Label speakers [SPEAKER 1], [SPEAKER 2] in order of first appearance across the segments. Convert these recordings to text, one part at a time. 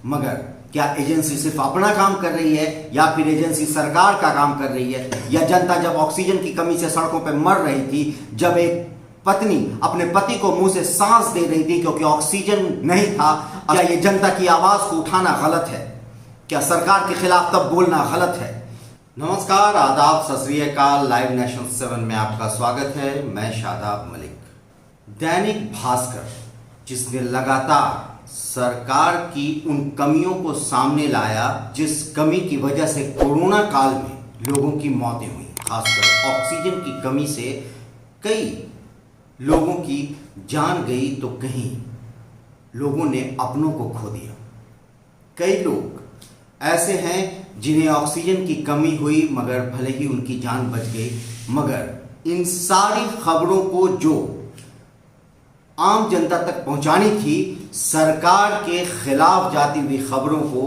[SPEAKER 1] मगर क्या एजेंसी सिर्फ अपना काम कर रही है या फिर एजेंसी सरकार का काम कर रही है? या जनता जब ऑक्सीजन की कमी से सड़कों पर मर रही थी, जब एक पत्नी अपने पति को मुंह से सांस दे रही थी क्योंकि ऑक्सीजन नहीं था, क्या ये जनता की आवाज को उठाना गलत है? क्या सरकार के खिलाफ तब बोलना गलत है? नमस्कार, आदाब, सत श्री अकाल। लाइव नेशन 7 में आपका स्वागत है। मैं शादाब मलिक। दैनिक भास्कर, जिसने लगातार सरकार की उन कमियों को सामने लाया जिस कमी की वजह से कोरोना काल में लोगों की मौतें हुई, खासकर ऑक्सीजन की कमी से कई लोगों की जान गई तो कहीं लोगों ने अपनों को खो दिया। कई लोग ऐसे हैं जिन्हें ऑक्सीजन की कमी हुई मगर भले ही उनकी जान बच गई, मगर इन सारी खबरों को जो आम जनता तक पहुंचानी थी, सरकार के खिलाफ जाती हुई खबरों को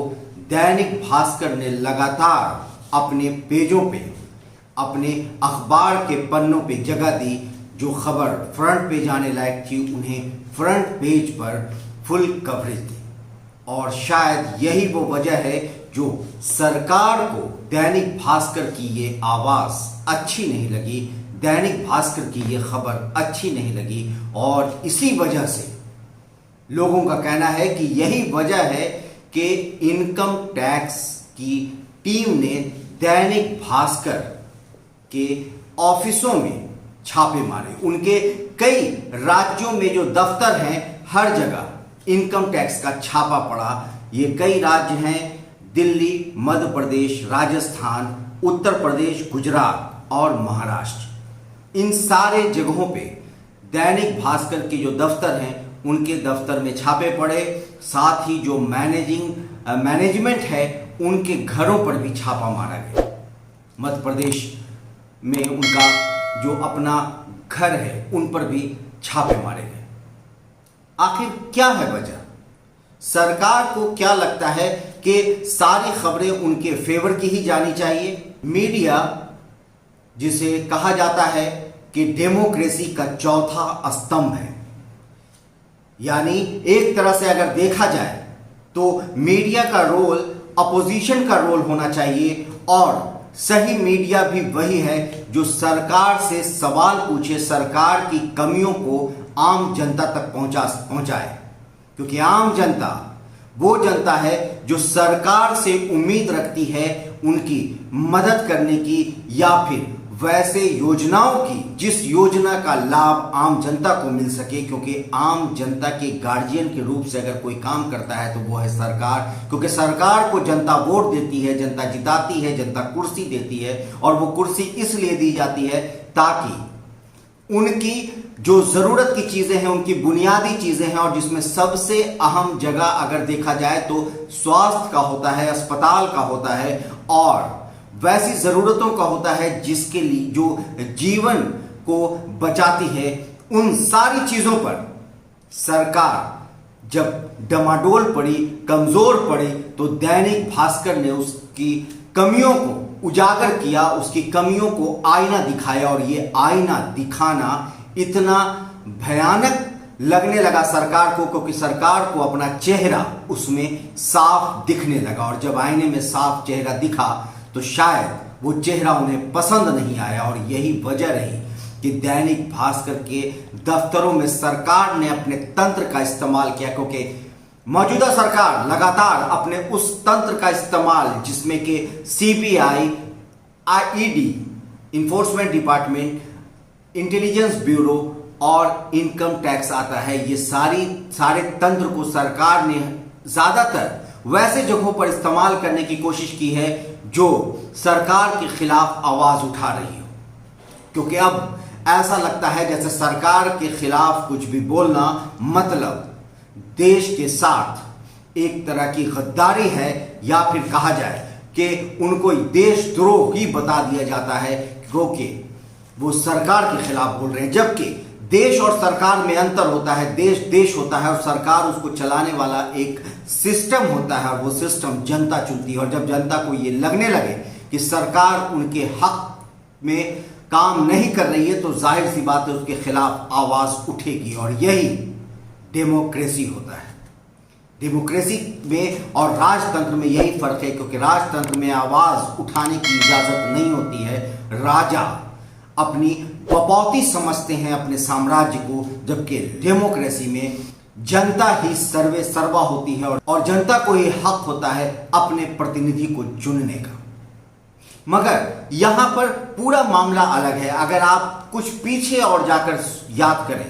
[SPEAKER 1] दैनिक भास्कर ने लगातार अपने पेजों पे, अपने अखबार के पन्नों पे जगह दी। जो खबर फ्रंट पेज आने लायक थी उन्हें फ्रंट पेज पर फुल कवरेज दी। और शायद यही वो वजह है जो सरकार को दैनिक भास्कर की ये आवाज अच्छी नहीं लगी, दैनिक भास्कर की ये खबर अच्छी नहीं लगी। और इसी वजह से लोगों का कहना है कि यही वजह है कि इनकम टैक्स की टीम ने दैनिक भास्कर के ऑफिसों में छापे मारे। उनके कई राज्यों में जो दफ्तर हैं, हर जगह इनकम टैक्स का छापा पड़ा। ये कई राज्य हैं, दिल्ली, मध्य प्रदेश, राजस्थान, उत्तर प्रदेश, गुजरात और महाराष्ट्र। इन सारे जगहों पे दैनिक भास्कर के जो दफ्तर हैं उनके दफ्तर में छापे पड़े। साथ ही जो मैनेजमेंट है उनके घरों पर भी छापा मारा गया। मध्य प्रदेश में उनका जो अपना घर है उन पर भी छापे मारे गए। आखिर क्या है वजह? सरकार को क्या लगता है कि सारी खबरें उनके फेवर की ही जानी चाहिए? मीडिया, जिसे कहा जाता है कि डेमोक्रेसी का चौथा स्तंभ है, यानी एक तरह से अगर देखा जाए तो मीडिया का रोल अपोजिशन का रोल होना चाहिए। और सही मीडिया भी वही है जो सरकार से सवाल पूछे, सरकार की कमियों को आम जनता तक पहुंचाए। क्योंकि आम जनता वो जनता है जो सरकार से उम्मीद रखती है उनकी मदद करने की, या फिर वैसे योजनाओं की जिस योजना का लाभ आम जनता को मिल सके। क्योंकि आम जनता के गार्जियन के रूप से अगर कोई काम करता है तो वो है सरकार। क्योंकि सरकार को जनता वोट देती है, जनता जिताती है, जनता कुर्सी देती है। और वो कुर्सी इसलिए दी जाती है ताकि उनकी जो जरूरत की चीजें हैं, उनकी बुनियादी चीजें हैं, और जिसमें सबसे अहम जगह अगर देखा जाए तो स्वास्थ्य का होता है, अस्पताल का होता है, और वैसी जरूरतों का होता है जिसके लिए जो जीवन को बचाती है। उन सारी चीजों पर सरकार जब डमाडोल पड़ी, कमजोर पड़ी, तो दैनिक भास्कर ने उसकी कमियों को उजागर किया, उसकी कमियों को आईना दिखाया। और ये आईना दिखाना इतना भयानक लगने लगा सरकार को, क्योंकि सरकार को अपना चेहरा उसमें साफ दिखने लगा। और जब आईने में साफ चेहरा दिखा तो शायद वो चेहरा उन्हें पसंद नहीं आया। और यही वजह रही कि दैनिक भास्कर के दफ्तरों में सरकार ने अपने तंत्र का इस्तेमाल किया। क्योंकि मौजूदा सरकार लगातार अपने उस तंत्र का इस्तेमाल, जिसमें कि CBI, ED, enforcement department, intelligence bureau और इनकम टैक्स आता है, ये सारे तंत्र को सरकार ने ज्यादातर वैसे जगहों पर इस्तेमाल करने की कोशिश की है जो सरकार के खिलाफ आवाज उठा रही हो। क्योंकि अब ऐसा लगता है जैसे सरकार के खिलाफ कुछ भी बोलना मतलब देश के साथ एक तरह की गद्दारी है, या फिर कहा जाए कि उनको देशद्रोह ही बता दिया जाता है क्योंकि वो सरकार के खिलाफ बोल रहे हैं। जबकि देश और सरकार में अंतर होता है। देश होता है और सरकार उसको चलाने वाला एक सिस्टम होता है, और वो सिस्टम जनता चुनती है। और जब जनता को ये लगने लगे कि सरकार उनके हक में काम नहीं कर रही है तो जाहिर सी बात है उसके खिलाफ आवाज उठेगी। और यही डेमोक्रेसी होता है। डेमोक्रेसी में और राजतंत्र में यही फर्क है, क्योंकि राजतंत्र में आवाज उठाने की इजाजत नहीं होती है। राजा अपनी बपौती समझते हैं अपने साम्राज्य को, जबकि डेमोक्रेसी में जनता ही सर्वे सर्वा होती है और जनता को ही हक होता है अपने प्रतिनिधि को चुनने का। मगर यहां पर पूरा मामला अलग है। अगर आप कुछ पीछे और जाकर याद करें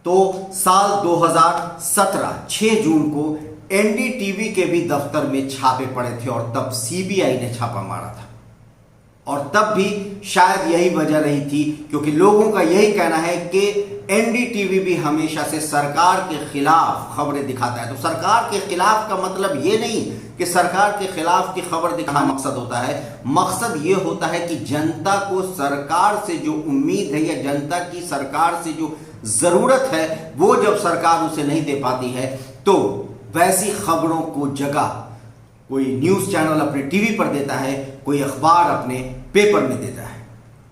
[SPEAKER 1] तो साल 2017 6 जून को एनडीटीवी के भी दफ्तर में छापे पड़े थे और तब सीबीआई ने छापा मारा था। और तब भी शायद यही वजह रही थी, क्योंकि लोगों का यही कहना है कि एनडीटीवी भी हमेशा से सरकार के खिलाफ खबरें दिखाता है। तो सरकार के खिलाफ का मतलब ये नहीं कि सरकार के खिलाफ की खबर दिखाना मकसद होता है। मकसद ये होता है कि जनता को सरकार से जो उम्मीद है या जनता की सरकार से जो जरूरत है वो जब सरकार उसे नहीं दे पाती है तो वैसी खबरों को जगह कोई न्यूज चैनल अपने टीवी पर देता है, कोई अखबार अपने पेपर में देता है।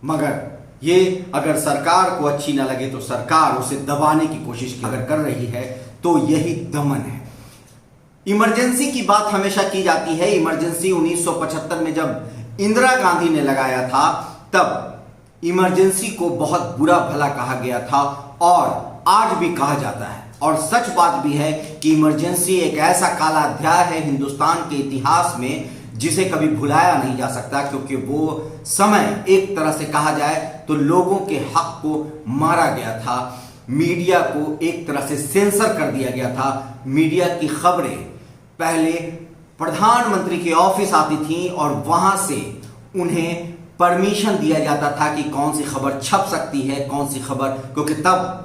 [SPEAKER 1] मगर ये अगर सरकार को अच्छी ना लगे तो सरकार उसे दबाने की कोशिश अगर कर रही है तो यही दमन है। इमरजेंसी की बात हमेशा की जाती है। इमरजेंसी 1975 में जब इंदिरा गांधी ने लगाया था तब इमरजेंसी को बहुत बुरा भला कहा गया था और आज भी कहा जाता है। और सच बात भी है कि इमरजेंसी एक ऐसा काला अध्याय है हिंदुस्तान के इतिहास में जिसे कभी भुलाया नहीं जा सकता, क्योंकि वो समय एक तरह से कहा जाए तो लोगों के हक को मारा गया था। मीडिया को एक तरह से सेंसर कर दिया गया था। मीडिया की खबरें पहले प्रधानमंत्री के ऑफिस आती थी और वहां से उन्हें परमिशन दिया जाता था कि कौन सी खबर छप सकती है, कौन सी खबर, क्योंकि तब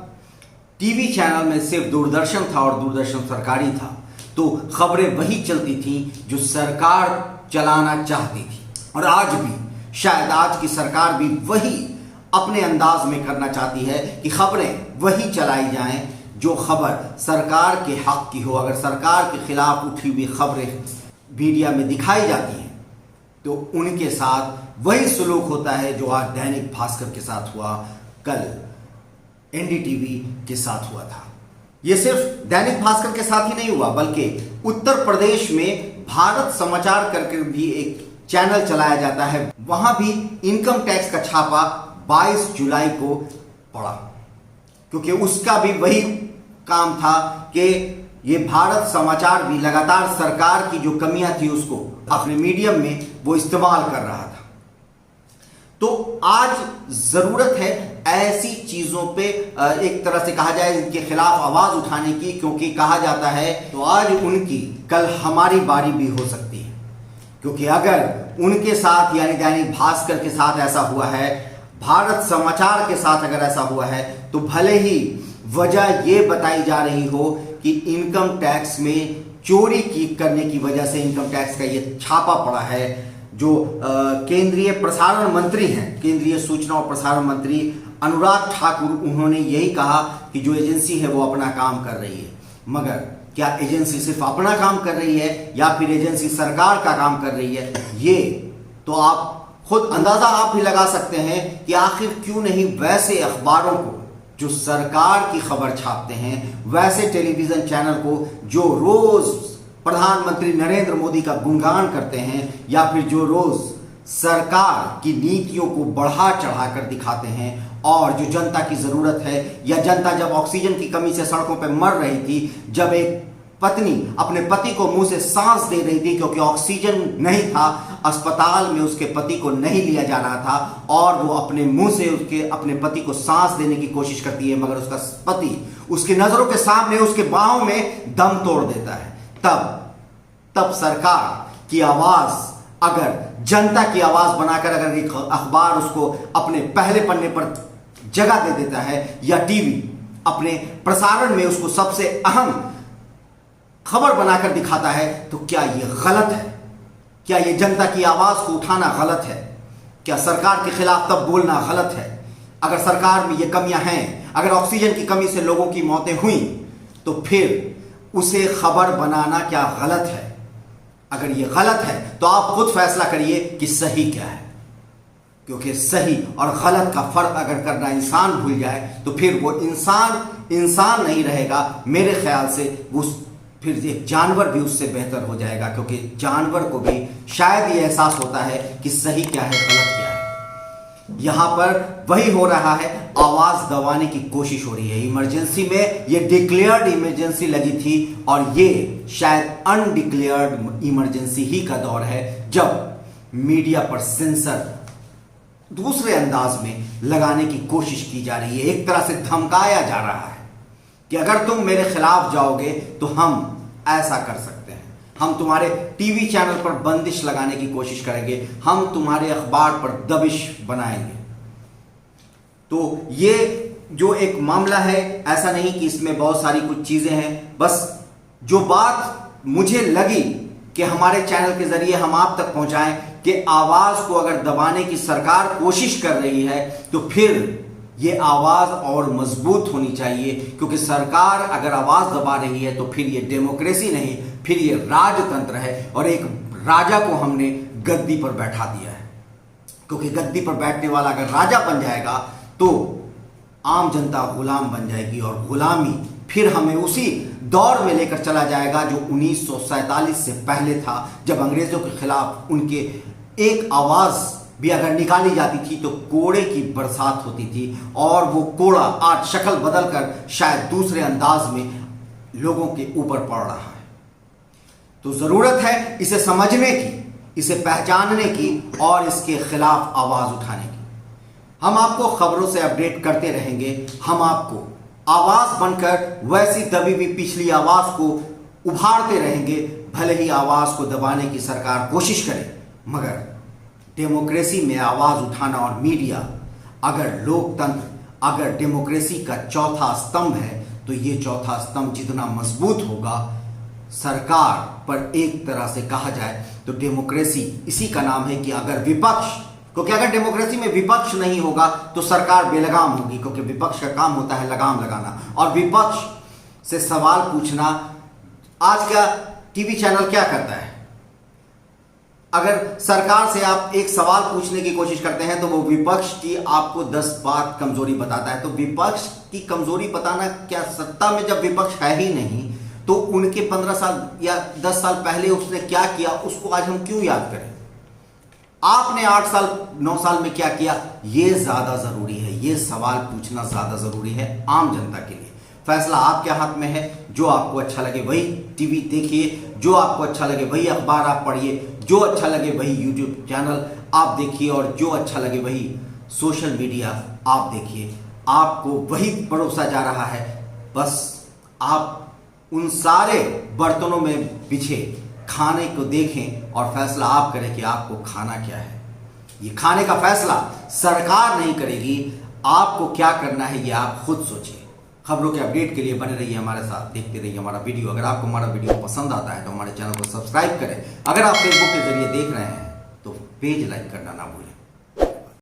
[SPEAKER 1] टीवी चैनल में सिर्फ दूरदर्शन था और दूरदर्शन सरकारी था, तो खबरें वही चलती थी जो सरकार चलाना चाहती थी। और आज भी शायद आज की सरकार भी वही अपने अंदाज में करना चाहती है कि खबरें वही चलाई जाएं जो खबर सरकार के हक की हो। अगर सरकार के खिलाफ उठी हुई खबरें मीडिया में दिखाई जाती हैं तो उनके साथ वही सलूक होता है जो आज दैनिक भास्कर के साथ हुआ, कल एनडीटीवी के साथ हुआ था। यह सिर्फ दैनिक भास्कर के साथ ही नहीं हुआ, बल्कि उत्तर प्रदेश में भारत समाचार करके भी एक चैनल चलाया जाता है, वहां भी इनकम टैक्स का छापा 22 जुलाई को पड़ा, क्योंकि उसका भी वही काम था कि ये भारत समाचार भी लगातार सरकार की जो कमियां थी उसको अपने मीडियम में वो इस्तेमाल कर रहा था। तो आज जरूरत है ऐसी चीजों पे एक तरह से कहा जाए इनके खिलाफ आवाज उठाने की, क्योंकि कहा जाता है तो आज उनकी कल हमारी बारी भी हो सकती है। क्योंकि अगर उनके साथ यानी दैनिक भास्कर के साथ ऐसा हुआ है, भारत समाचार के साथ अगर ऐसा हुआ है, तो भले ही वजह यह बताई जा रही हो कि इनकम टैक्स में चोरी करने की वजह से इनकम टैक्स का ये छापा पड़ा है। जो केंद्रीय प्रसारण मंत्री हैं, केंद्रीय सूचना और प्रसारण मंत्री अनुराग ठाकुर, उन्होंने यही कहा कि जो एजेंसी है वो अपना काम कर रही है। मगर क्या एजेंसी सिर्फ अपना काम कर रही है या फिर एजेंसी सरकार का काम कर रही है, ये तो आप खुद अंदाजा आप भी लगा सकते हैं कि आखिर क्यों नहीं वैसे अखबारों को जो सरकार की खबर छापते हैं, वैसे टेलीविजन चैनल को जो रोज प्रधानमंत्री नरेंद्र मोदी का गुणगान करते हैं या फिर जो रोज सरकार की नीतियों को बढ़ा चढ़ाकर दिखाते हैं और जो जनता की जरूरत है, या जनता जब ऑक्सीजन की कमी से सड़कों पर मर रही थी, जब एक पत्नी अपने पति को मुंह से सांस दे रही थी क्योंकि ऑक्सीजन नहीं था, अस्पताल में उसके पति को नहीं लिया जा रहा था और वो अपने मुंह से अपने पति को सांस देने की कोशिश करती है, मगर उसका पति उसकी नजरों के सामने उसके बाहों में दम तोड़ देता है। तब सरकार की आवाज अगर जनता की आवाज बनाकर अगर एक अखबार उसको अपने पहले पन्ने पर जगह दे देता है या टीवी अपने प्रसारण में उसको सबसे अहम खबर बनाकर दिखाता है, तो क्या यह गलत है? क्या यह जनता की आवाज को उठाना गलत है? क्या सरकार के खिलाफ तब बोलना गलत है? अगर सरकार में ये कमियां हैं, अगर ऑक्सीजन की कमी से लोगों की मौतें हुई, तो फिर उसे खबर बनाना क्या गलत है? अगर ये गलत है तो आप खुद फैसला करिए कि सही क्या है, क्योंकि सही और गलत का फर्क अगर करना इंसान भूल जाए तो फिर वो इंसान नहीं रहेगा। मेरे ख्याल से वो फिर एक जानवर भी उससे बेहतर हो जाएगा, क्योंकि जानवर को भी शायद ये एहसास होता है कि सही क्या है गलत क्या है। यहां पर वही हो रहा है, आवाज दबाने की कोशिश हो रही है। इमरजेंसी में ये डिक्लेयर्ड इमरजेंसी लगी थी और ये शायद अनडिक्लेयर्ड इमरजेंसी ही का दौर है, जब मीडिया पर सेंसर दूसरे अंदाज में लगाने की कोशिश की जा रही है। एक तरह से धमकाया जा रहा है कि अगर तुम मेरे खिलाफ जाओगे तो हम ऐसा कर सकते हैं, हम तुम्हारे टीवी चैनल पर बंदिश लगाने की कोशिश करेंगे, हम तुम्हारे अखबार पर दबिश बनाएंगे। तो ये जो एक मामला है, ऐसा नहीं कि इसमें बहुत सारी कुछ चीजें हैं, बस जो बात मुझे लगी कि हमारे चैनल के जरिए हम आप तक पहुंचाएं कि आवाज को अगर दबाने की सरकार कोशिश कर रही है तो फिर ये आवाज और मजबूत होनी चाहिए, क्योंकि सरकार अगर आवाज दबा रही है तो फिर ये डेमोक्रेसी नहीं, फिर ये राजतंत्र है और एक राजा को हमने गद्दी पर बैठा दिया है। क्योंकि गद्दी पर बैठने वाला अगर राजा बन जाएगा तो आम जनता गुलाम बन जाएगी और गुलामी फिर हमें उसी दौर में लेकर चला जाएगा जो 1947 से पहले था, जब अंग्रेजों के खिलाफ उनके एक आवाज भी अगर निकाली जाती थी तो कोड़े की बरसात होती थी, और वो कोड़ा आज शक्ल बदलकर शायद दूसरे अंदाज में लोगों के ऊपर पड़ रहा है। तो जरूरत है इसे समझने की, इसे पहचानने की और इसके खिलाफ आवाज उठाने की। हम आपको खबरों से अपडेट करते रहेंगे, हम आपको आवाज बनकर वैसी दबी हुई पिछली आवाज को उभारते रहेंगे। भले ही आवाज को दबाने की सरकार कोशिश करे, मगर डेमोक्रेसी में आवाज उठाना और मीडिया अगर लोकतंत्र, अगर डेमोक्रेसी का चौथा स्तंभ है, तो ये चौथा स्तंभ जितना मजबूत होगा, सरकार पर एक तरह से कहा जाए तो डेमोक्रेसी इसी का नाम है कि अगर विपक्ष, क्योंकि अगर डेमोक्रेसी में विपक्ष नहीं होगा तो सरकार बेलगाम होगी, क्योंकि विपक्ष का काम होता है लगाम लगाना और विपक्ष से सवाल पूछना। आज का टीवी चैनल क्या करता है? अगर सरकार से आप एक सवाल पूछने की कोशिश करते हैं तो वो विपक्ष की आपको 10 बात कमजोरी बताता है। तो विपक्ष की कमजोरी बताना क्या, सत्ता में जब विपक्ष है ही नहीं तो उनके 15 साल या 10 साल पहले उसने क्या किया उसको आज हम क्यों याद करें? आपने 8 साल 9 साल में क्या किया, ये ज्यादा जरूरी है। ये सवाल पूछना ज्यादा जरूरी है आम जनता के लिए। फैसला आपके हाथ में है। जो आपको अच्छा लगे वही टीवी देखिए, जो आपको अच्छा लगे वही अखबार आप पढ़िए, जो अच्छा लगे वही यूट्यूब चैनल आप देखिए और जो अच्छा लगे वही सोशल मीडिया आप देखिए। आपको वही परोसा जा रहा है, बस आप उन सारे बर्तनों में बिछे खाने को देखें और फैसला आप करें कि आपको खाना क्या है। ये खाने का फैसला सरकार नहीं करेगी, आपको क्या करना है ये आप खुद सोचिए। खबरों के अपडेट के लिए बने रहिए हमारे साथ, देखते रहिए हमारा वीडियो। अगर आपको हमारा वीडियो पसंद आता है तो हमारे चैनल को सब्सक्राइब करें। अगर आप फेसबुक के जरिए देख रहे हैं तो पेज लाइक करना ना भूलें।